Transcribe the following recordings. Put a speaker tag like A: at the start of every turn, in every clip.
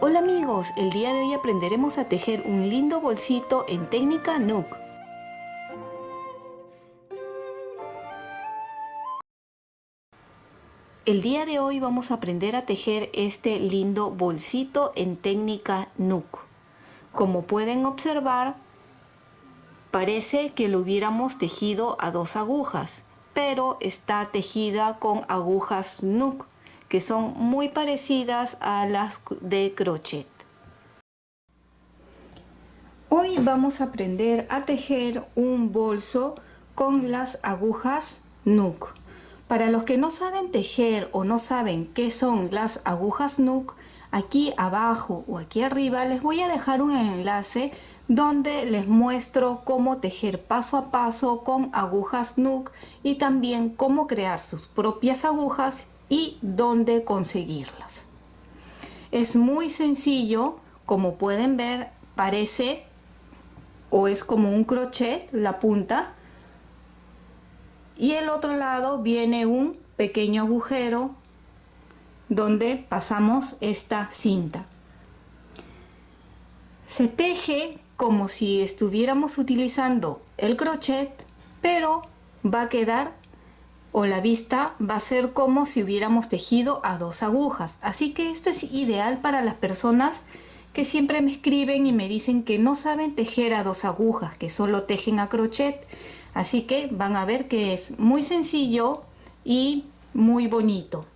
A: Hola amigos, el día de hoy aprenderemos a tejer un lindo bolsito en técnica Nook. El día de hoy vamos a aprender a tejer este lindo bolsito en técnica Nook. Como pueden observar, parece que lo hubiéramos tejido a 2 agujas, pero está tejida con agujas Nook, que son muy parecidas a las de crochet. Hoy vamos a aprender a tejer un bolso con las agujas Nook. Para los que no saben tejer o no saben qué son las agujas Nook, aquí abajo o aquí arriba les voy a dejar un enlace donde les muestro cómo tejer paso a paso con agujas Nook y también cómo crear sus propias agujas y dónde conseguirlas. Es muy sencillo, como pueden ver, parece o es como un crochet la punta y el otro lado viene un pequeño agujero donde pasamos esta cinta. Se teje como si estuviéramos utilizando el crochet, pero va a quedar o la vista va a ser como si hubiéramos tejido a 2 agujas. Así que esto es ideal para las personas que siempre me escriben y me dicen que no saben tejer a 2 agujas, que solo tejen a crochet. Así que van a ver que es muy sencillo y muy bonito.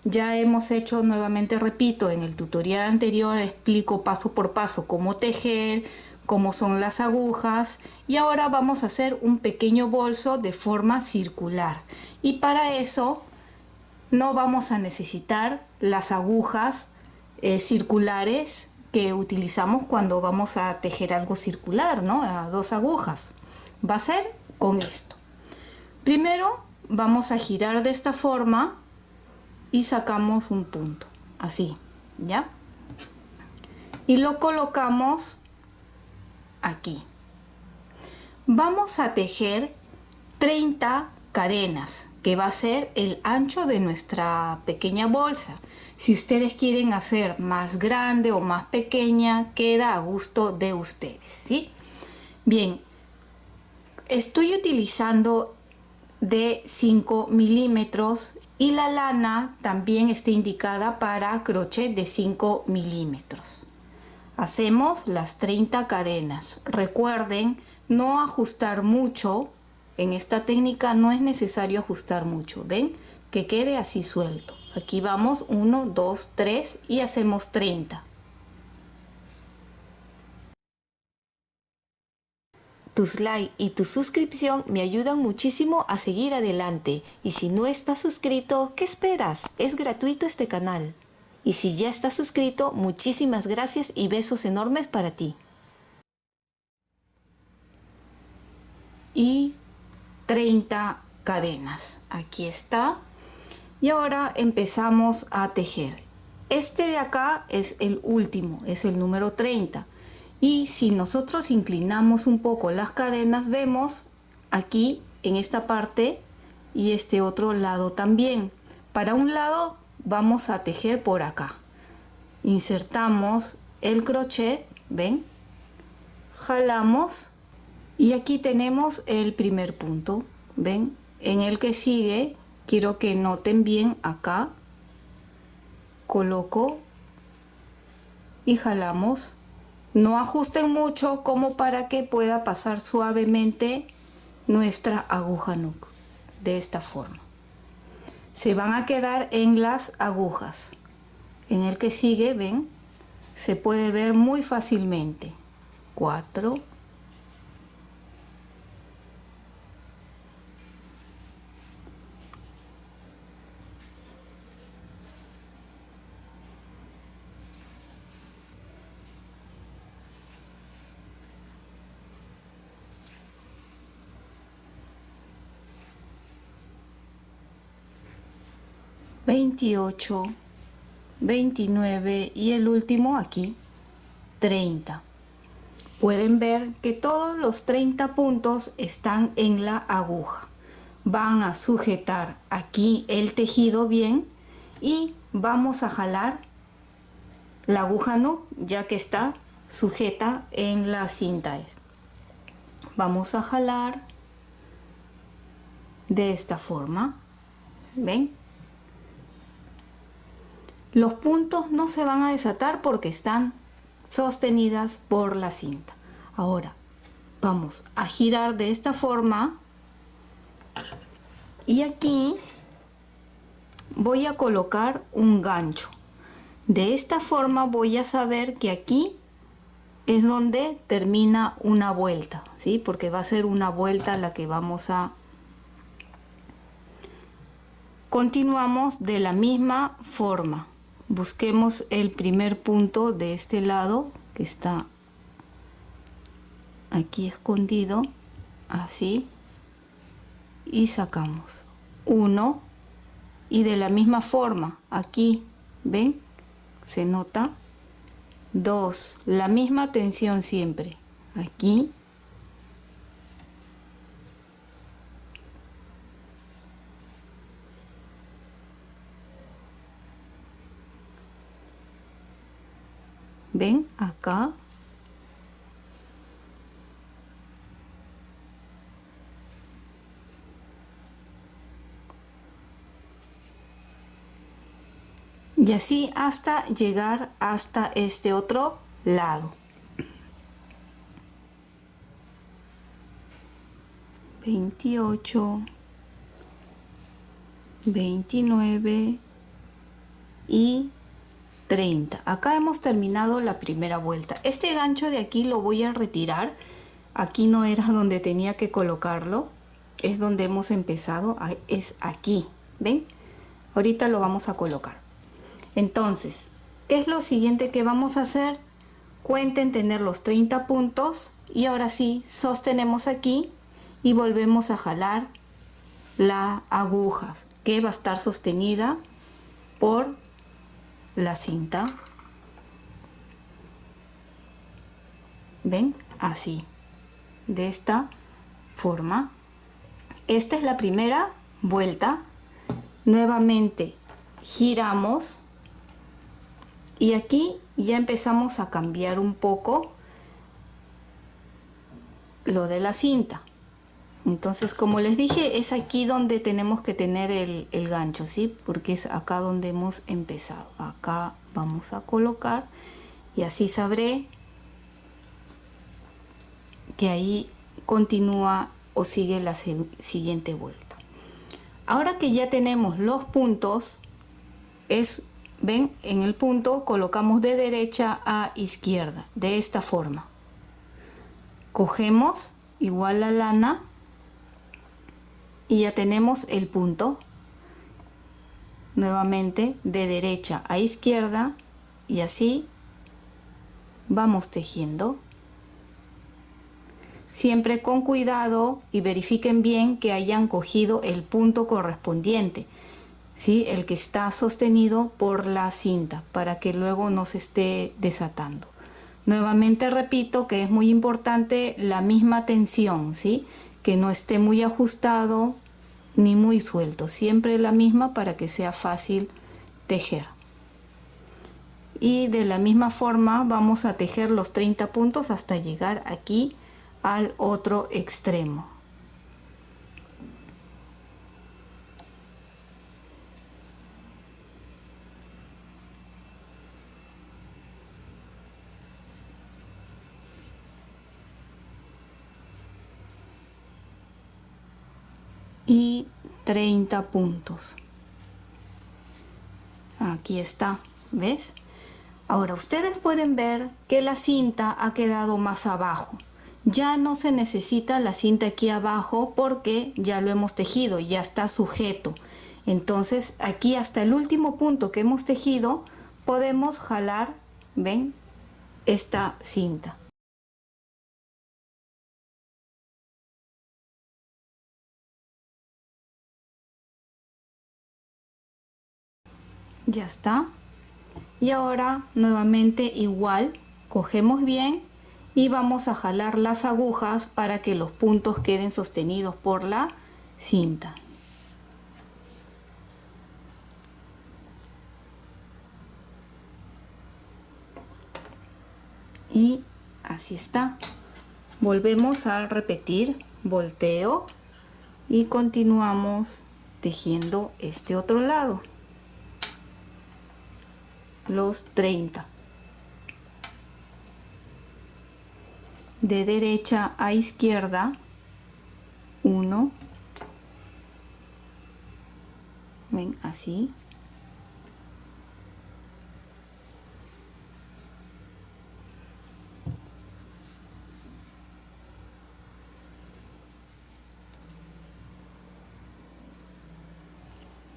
A: Ya hemos hecho, nuevamente repito, en el tutorial anterior explico paso por paso cómo tejer, cómo son las agujas, y ahora vamos a hacer un pequeño bolso de forma circular. Y para eso no vamos a necesitar las agujas circulares que utilizamos cuando vamos a tejer algo circular, ¿no? A 2 agujas. Va a ser con esto. Primero vamos a girar de esta forma y sacamos un punto, así, ¿ya? Y lo colocamos aquí. Vamos a tejer 30 cadenas, que va a ser el ancho de nuestra pequeña bolsa. Si ustedes quieren hacer más grande o más pequeña, queda a gusto de ustedes, ¿sí? Bien, estoy utilizando de 5 milímetros y la lana también está indicada para crochet de 5 milímetros. Hacemos las 30 cadenas. Recuerden no ajustar mucho. En esta técnica no es necesario ajustar mucho. ¿Ven? Que quede así suelto. Aquí vamos 1, 2, 3 y hacemos 30. Tus likes y tu suscripción me ayudan muchísimo a seguir adelante. Y si no estás suscrito, ¿qué esperas? Es gratuito este canal. Y si ya estás suscrito, muchísimas gracias y besos enormes para ti. Y 30 cadenas. Aquí está. Y ahora empezamos a tejer. Este de acá es el último, es el número 30. Y si nosotros inclinamos un poco las cadenas, vemos aquí en esta parte y este otro lado también. Para un lado vamos a tejer por acá. Insertamos el crochet, ¿ven? Jalamos y aquí tenemos el primer punto, ¿ven? En el que sigue, quiero que noten bien acá, coloco y jalamos. No ajusten mucho como para que pueda pasar suavemente nuestra aguja Nook. De esta forma. Se van a quedar en las agujas. En el que sigue, ven, se puede ver muy fácilmente. 4. 28, 29 y el último aquí 30. Pueden ver que todos los 30 puntos están en la aguja. Van a sujetar aquí el tejido bien y vamos a jalar la aguja no, ya que está sujeta en la cinta. Vamos a jalar de esta forma. ¿Ven? Los puntos no se van a desatar porque están sostenidas por la cinta. Ahora vamos a girar de esta forma y aquí voy a colocar un gancho. De esta forma voy a saber que aquí es donde termina una vuelta, ¿sí? Porque va a ser una vuelta la que vamos a... Continuamos de la misma forma. Busquemos el primer punto de este lado que está aquí escondido, así, y sacamos uno, y de la misma forma aquí, ¿ven? Se nota. 2, la misma tensión siempre aquí, ven acá, y así hasta llegar hasta este otro lado. 28, 29 y 30. Acá hemos terminado la primera vuelta. Este gancho de aquí lo voy a retirar. Aquí no era donde tenía que colocarlo. Es donde hemos empezado. Es aquí. ¿Ven? Ahorita lo vamos a colocar. Entonces, ¿qué es lo siguiente que vamos a hacer? Cuenten tener los 30 puntos y ahora sí sostenemos aquí y volvemos a jalar la aguja que va a estar sostenida por la cinta. ¿Ven? Así, de esta forma. Esta es la primera vuelta. Nuevamente giramos y aquí ya empezamos a cambiar un poco lo de la cinta. Entonces, como les dije, es aquí donde tenemos que tener el gancho, ¿sí? Porque es acá donde hemos empezado. Acá vamos a colocar y así sabré que ahí continúa o sigue la siguiente vuelta. Ahora que ya tenemos los puntos, ven, en el punto colocamos de derecha a izquierda, de esta forma. Cogemos igual la lana y ya tenemos el punto. Nuevamente de derecha a izquierda y así vamos tejiendo. Siempre con cuidado y verifiquen bien que hayan cogido el punto correspondiente, ¿sí? El que está sostenido por la cinta, para que luego no se esté desatando. Nuevamente repito que es muy importante la misma tensión, ¿sí? Que no esté muy ajustado ni muy suelto, siempre la misma para que sea fácil tejer. Y de la misma forma vamos a tejer los 30 puntos hasta llegar aquí al otro extremo. Y 30 puntos. Aquí está, ¿ves? Ahora ustedes pueden ver que la cinta ha quedado más abajo. Ya no se necesita la cinta aquí abajo porque ya lo hemos tejido, ya está sujeto. Entonces aquí hasta el último punto que hemos tejido podemos jalar, ¿ven? Esta cinta. Ya está. Y ahora nuevamente igual, cogemos bien y vamos a jalar las agujas para que los puntos queden sostenidos por la cinta. Y así está. Volvemos a repetir, volteo y continuamos tejiendo este otro lado, los 30. De derecha a izquierda, 1, ven así,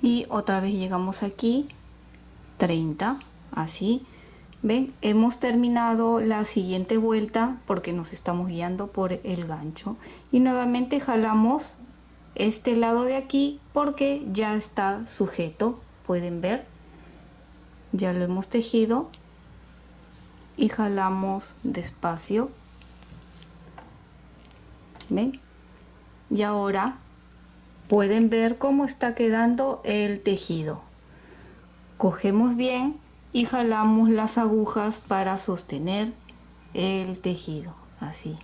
A: y otra vez llegamos aquí, 30, así. Ven, hemos terminado la siguiente vuelta porque nos estamos guiando por el gancho y nuevamente jalamos este lado de aquí porque ya está sujeto, pueden ver, ya lo hemos tejido, y jalamos despacio, ven, y ahora pueden ver cómo está quedando el tejido. Cogemos bien y jalamos las agujas para sostener el tejido, así,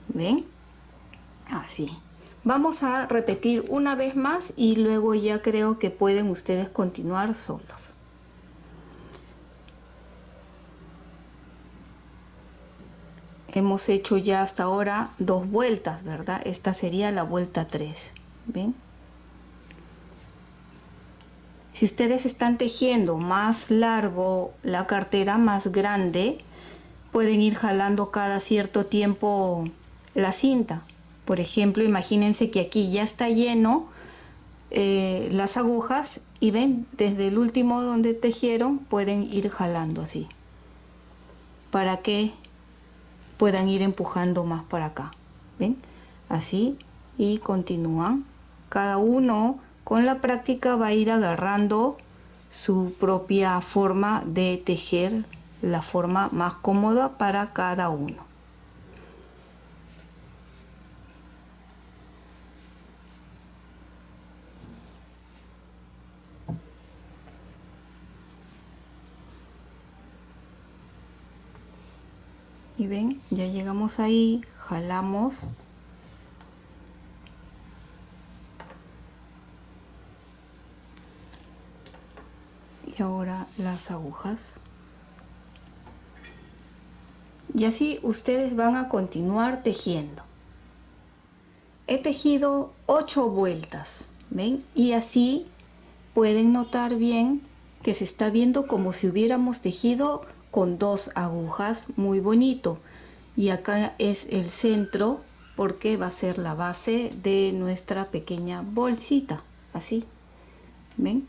A: ven, así. Vamos a repetir una vez más y luego ya creo que pueden ustedes continuar solos. Hemos hecho ya hasta ahora 2 vueltas, ¿verdad? Esta sería la vuelta 3, ¿ven? Si ustedes están tejiendo más largo la cartera, más grande, pueden ir jalando cada cierto tiempo la cinta. Por ejemplo, imagínense que aquí ya está lleno las agujas y ven, desde el último donde tejieron pueden ir jalando así, para que puedan ir empujando más para acá, ven, así, y continúan. Cada uno con la práctica va a ir agarrando su propia forma de tejer, la forma más cómoda para cada uno. Y ven, ya llegamos ahí, jalamos. Y ahora las agujas. Y así ustedes van a continuar tejiendo. He tejido 8 vueltas, ¿ven? Y así pueden notar bien que se está viendo como si hubiéramos tejido con 2 agujas, muy bonito. Y acá es el centro porque va a ser la base de nuestra pequeña bolsita, así, ¿ven?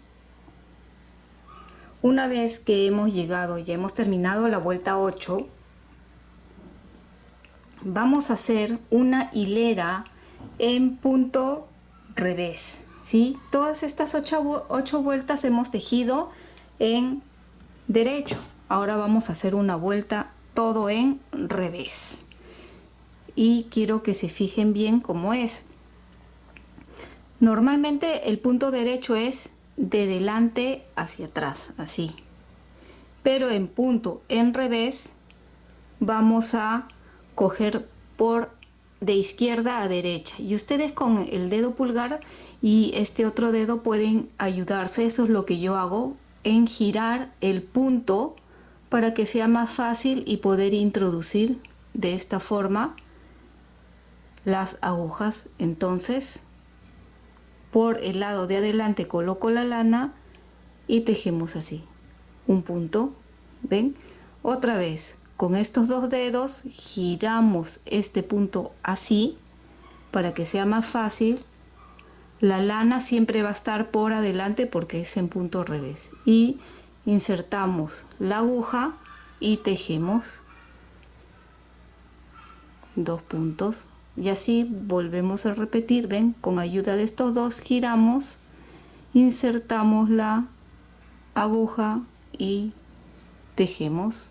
A: Una vez que hemos llegado, ya hemos terminado la vuelta 8, vamos a hacer una hilera en punto revés, ¿sí? Todas estas 8 vueltas hemos tejido en derecho. Ahora vamos a hacer una vuelta todo en revés. Y quiero que se fijen bien cómo es. Normalmente el punto derecho es de delante hacia atrás, así. Pero en punto en revés vamos a coger por de izquierda a derecha. Y ustedes con el dedo pulgar y este otro dedo pueden ayudarse, eso es lo que yo hago, en girar el punto para que sea más fácil y poder introducir de esta forma las agujas. Entonces, por el lado de adelante coloco la lana y tejemos así, un punto, ¿ven? Otra vez, con estos 2 dedos giramos este punto así para que sea más fácil. La lana siempre va a estar por adelante porque es en punto revés. Y insertamos la aguja y tejemos 2 puntos. Y así volvemos a repetir, ven, con ayuda de estos 2 giramos, insertamos la aguja y tejemos,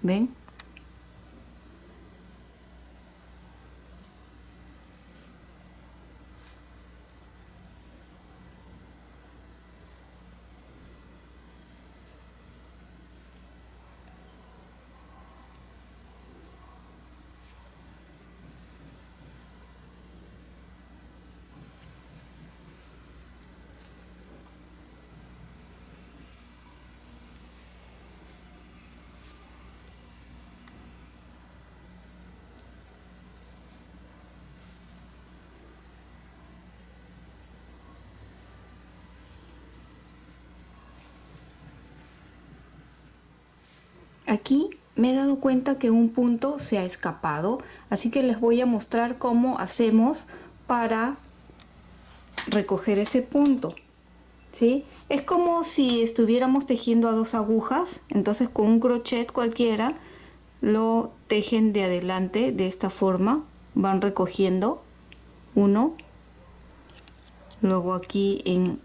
A: ven. Aquí me he dado cuenta que un punto se ha escapado, así que les voy a mostrar cómo hacemos para recoger ese punto, ¿sí? Es como si estuviéramos tejiendo a 2 agujas, entonces con un crochet cualquiera lo tejen de adelante de esta forma, van recogiendo uno, luego aquí en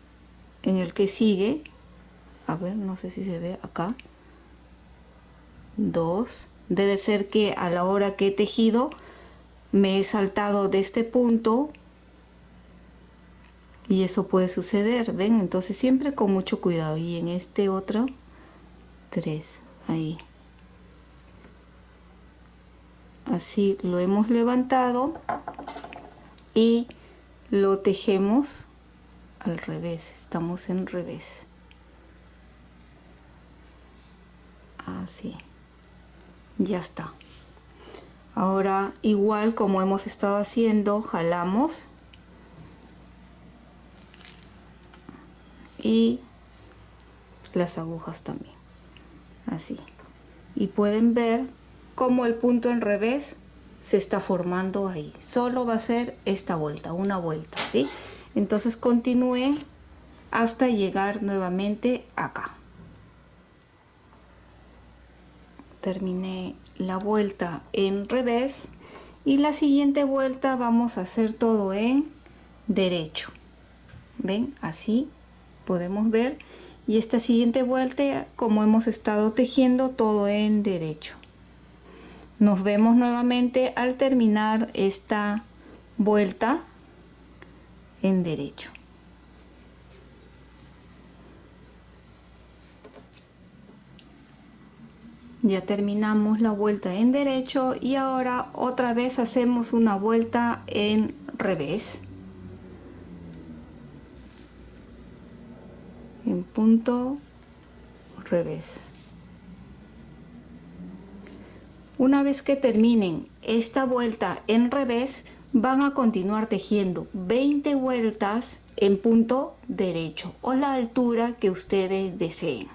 A: el que sigue, a ver, no sé si se ve acá, 2, debe ser que a la hora que he tejido me he saltado de este punto y eso puede suceder, ¿ven? Entonces siempre con mucho cuidado. Y en este otro 3, ahí, así lo hemos levantado y lo tejemos al revés, estamos en revés, así, ya está. Ahora igual como hemos estado haciendo, jalamos y las agujas también, así, y pueden ver cómo el punto en revés se está formando ahí. Solo va a ser esta vuelta, una vuelta, ¿sí? Entonces continúen hasta llegar nuevamente acá. Terminé la vuelta en revés y la siguiente vuelta vamos a hacer todo en derecho. ¿Ven? Así podemos ver. Y esta siguiente vuelta, como hemos estado tejiendo, todo en derecho. Nos vemos nuevamente al terminar esta vuelta en derecho. Ya terminamos la vuelta en derecho y ahora otra vez hacemos una vuelta en revés. En punto revés. Una vez que terminen esta vuelta en revés, van a continuar tejiendo 20 vueltas en punto derecho o la altura que ustedes deseen.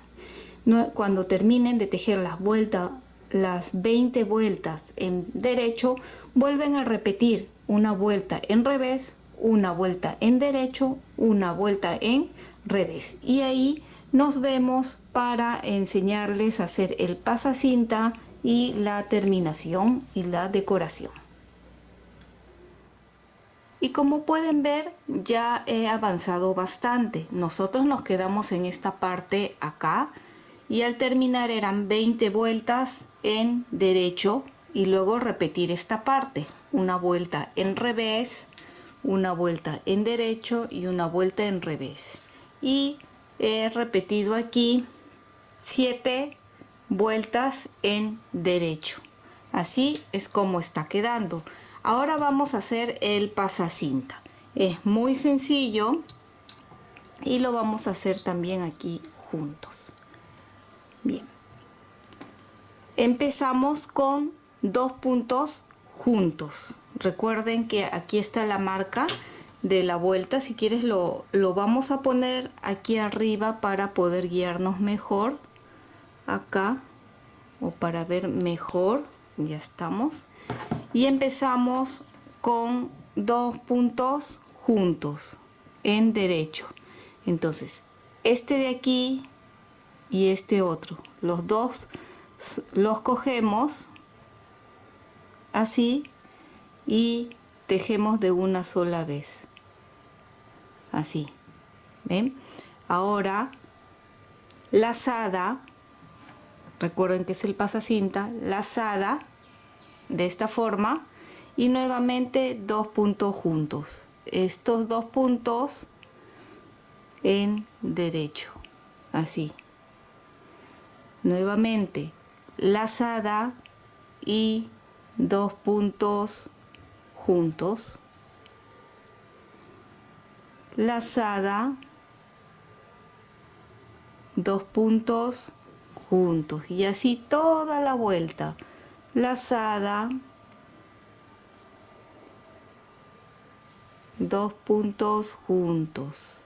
A: Cuando terminen de tejer las 20 vueltas en derecho, vuelven a repetir una vuelta en revés, una vuelta en derecho, una vuelta en revés. Y ahí nos vemos para enseñarles a hacer el pasacinta y la terminación y la decoración. Y como pueden ver, ya he avanzado bastante. Nosotros nos quedamos en esta parte acá. Y al terminar eran 20 vueltas en derecho y luego repetir esta parte. Una vuelta en revés, una vuelta en derecho y una vuelta en revés. Y he repetido aquí 7 vueltas en derecho. Así es como está quedando. Ahora vamos a hacer el pasacinta. Es muy sencillo y lo vamos a hacer también aquí juntos. Bien, empezamos con 2 puntos juntos. Recuerden que aquí está la marca de la vuelta. Si quieres lo vamos a poner aquí arriba para poder guiarnos mejor. Acá, o para ver mejor, ya estamos. Y empezamos con 2 puntos juntos en derecho. Entonces, este de aquí y este otro, los dos los cogemos así y tejemos de una sola vez, así, ¿ven? Ahora lazada, recuerden que es el pasacinta, lazada de esta forma y nuevamente 2 puntos juntos, estos 2 puntos en derecho, así. Nuevamente lazada y 2 puntos juntos, lazada, 2 puntos juntos y así toda la vuelta. Lazada, 2 puntos juntos,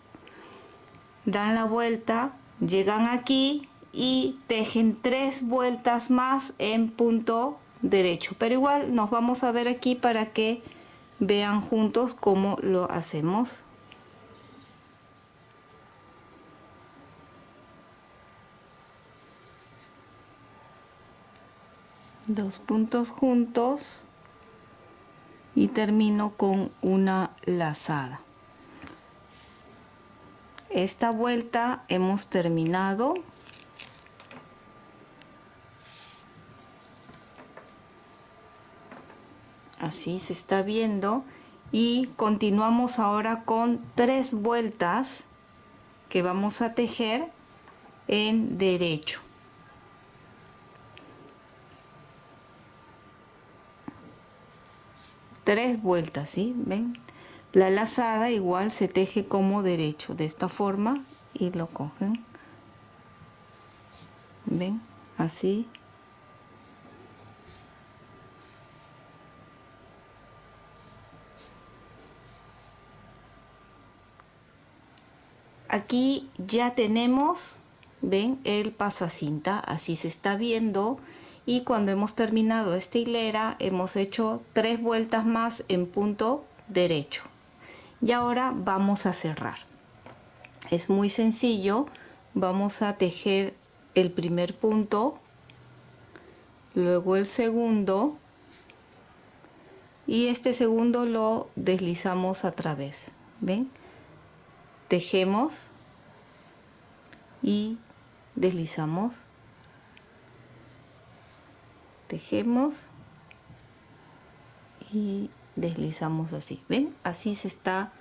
A: dan la vuelta, llegan aquí y tejen 3 vueltas más en punto derecho, pero igual nos vamos a ver aquí para que vean juntos cómo lo hacemos. Dos puntos juntos y termino con una lazada. Esta vuelta hemos terminado. Así se está viendo y continuamos ahora con 3 vueltas que vamos a tejer en derecho. Tres vueltas, ¿sí? ¿Ven? La lazada igual se teje como derecho, de esta forma, y lo cogen. ¿Ven? Así. Aquí ya tenemos, ven, el pasacinta, así se está viendo. Y cuando hemos terminado esta hilera, hemos hecho 3 vueltas más en punto derecho. Y ahora vamos a cerrar. Es muy sencillo. Vamos a tejer el primer punto, luego el segundo, y este segundo lo deslizamos a través. ¿Ven? Tejemos y deslizamos. Tejemos y deslizamos así. ¿Ven? Así se está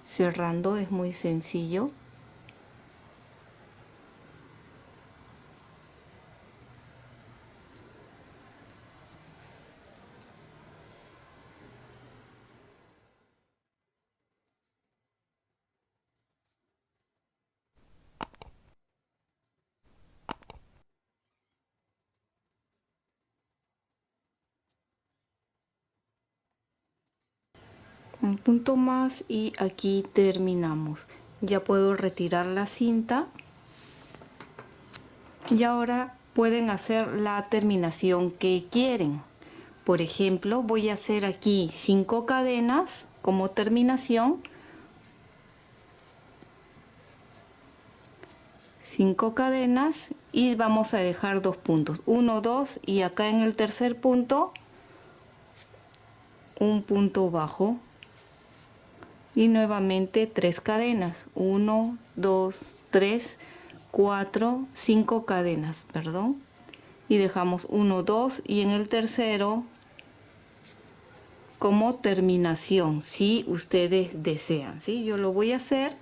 A: cerrando, es muy sencillo. Un punto más y aquí terminamos. Ya puedo retirar la cinta y ahora pueden hacer la terminación que quieren. Por ejemplo, voy a hacer aquí 5 cadenas como terminación, 5 cadenas, y vamos a dejar 2 puntos, 1, 2, y acá en el tercer punto un punto bajo. Y nuevamente 3 cadenas, 1, 2, 3, 4, 5 cadenas, perdón, y dejamos 1, 2, y en el tercero como terminación, si ustedes desean, ¿sí? Yo lo voy a hacer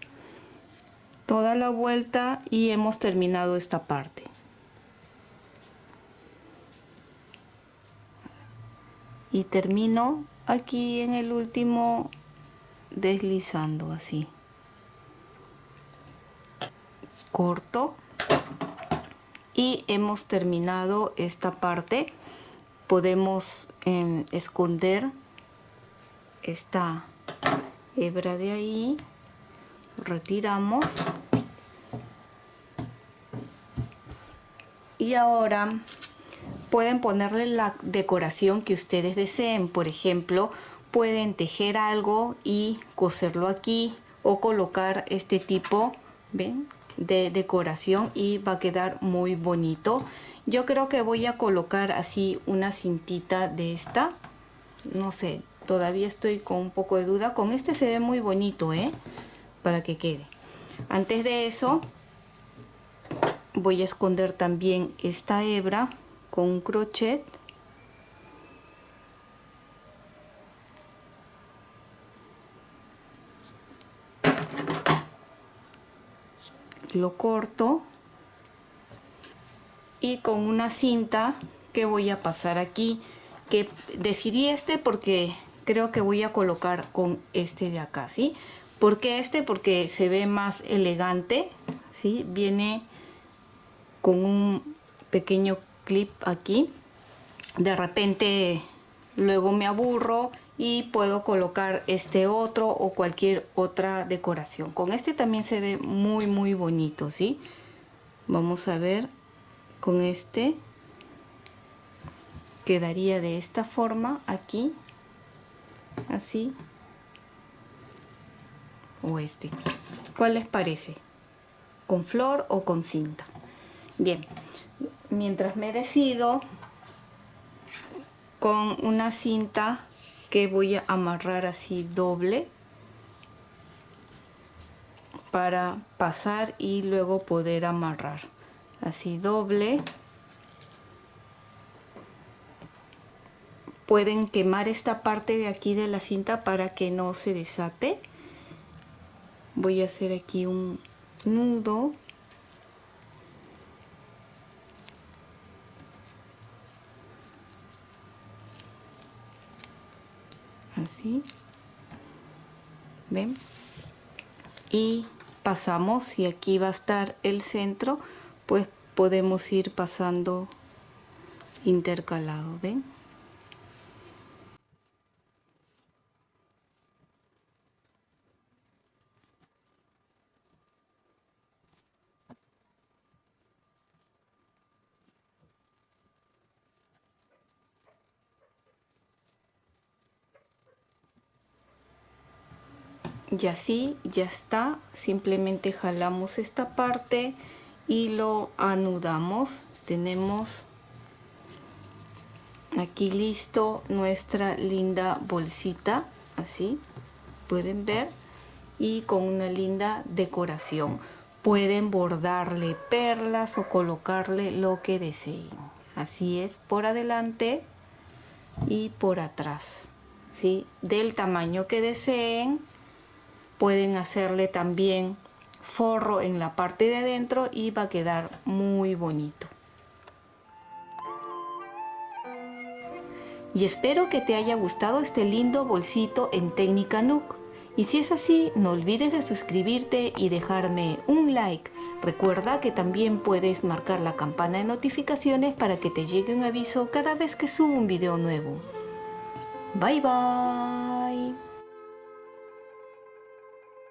A: toda la vuelta y hemos terminado esta parte. Y termino aquí en el último deslizando así. Corto y hemos terminado esta parte. Podemos esconder esta hebra de ahí, retiramos y ahora pueden ponerle la decoración que ustedes deseen. Por ejemplo, pueden tejer algo y coserlo aquí o colocar este tipo, ¿ven?, de decoración y va a quedar muy bonito. Yo creo que voy a colocar así una cintita de esta, no sé, todavía estoy con un poco de duda. Con este se ve muy bonito, para que quede. Antes de eso voy a esconder también esta hebra con un crochet. Lo corto y con una cinta que voy a pasar aquí, que decidí este porque creo que voy a colocar con este de acá, ¿sí? ¿Por qué este? Porque se ve más elegante, ¿sí? Viene con un pequeño clip aquí. De repente luego me aburro y puedo colocar este otro o cualquier otra decoración. Con este también se ve muy bonito, ¿sí? Vamos a ver, con este quedaría de esta forma aquí, así, o este. ¿Cuál les parece? ¿Con flor o con cinta? Bien, mientras me decido, con una cinta que voy a amarrar así doble para pasar y luego poder amarrar así doble. Pueden quemar esta parte de aquí de la cinta para que no se desate. Voy a hacer aquí un nudo. Así. ¿Ven? Y pasamos, y aquí va a estar el centro, pues podemos ir pasando intercalado. ¿Ven? Y así ya está. Simplemente jalamos esta parte y lo anudamos. Tenemos aquí listo nuestra linda bolsita, así pueden ver, y con una linda decoración. Pueden bordarle perlas o colocarle lo que deseen. Así es, por adelante y por atrás, ¿sí? Del tamaño que deseen. Pueden hacerle también forro en la parte de adentro y va a quedar muy bonito. Y espero que te haya gustado este lindo bolsito en técnica Nook. Y si es así, no olvides de suscribirte y dejarme un like. Recuerda que también puedes marcar la campana de notificaciones para que te llegue un aviso cada vez que subo un video nuevo. Bye bye.